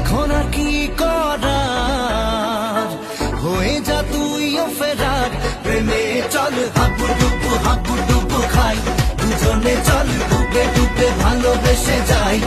এখন আর কি করার, হয়ে যা তুইও ফেরার। প্রেমে চল হাবুডুবু খাই, দুজনে চল ডুবে ডুবে ভালোবেসে যাই।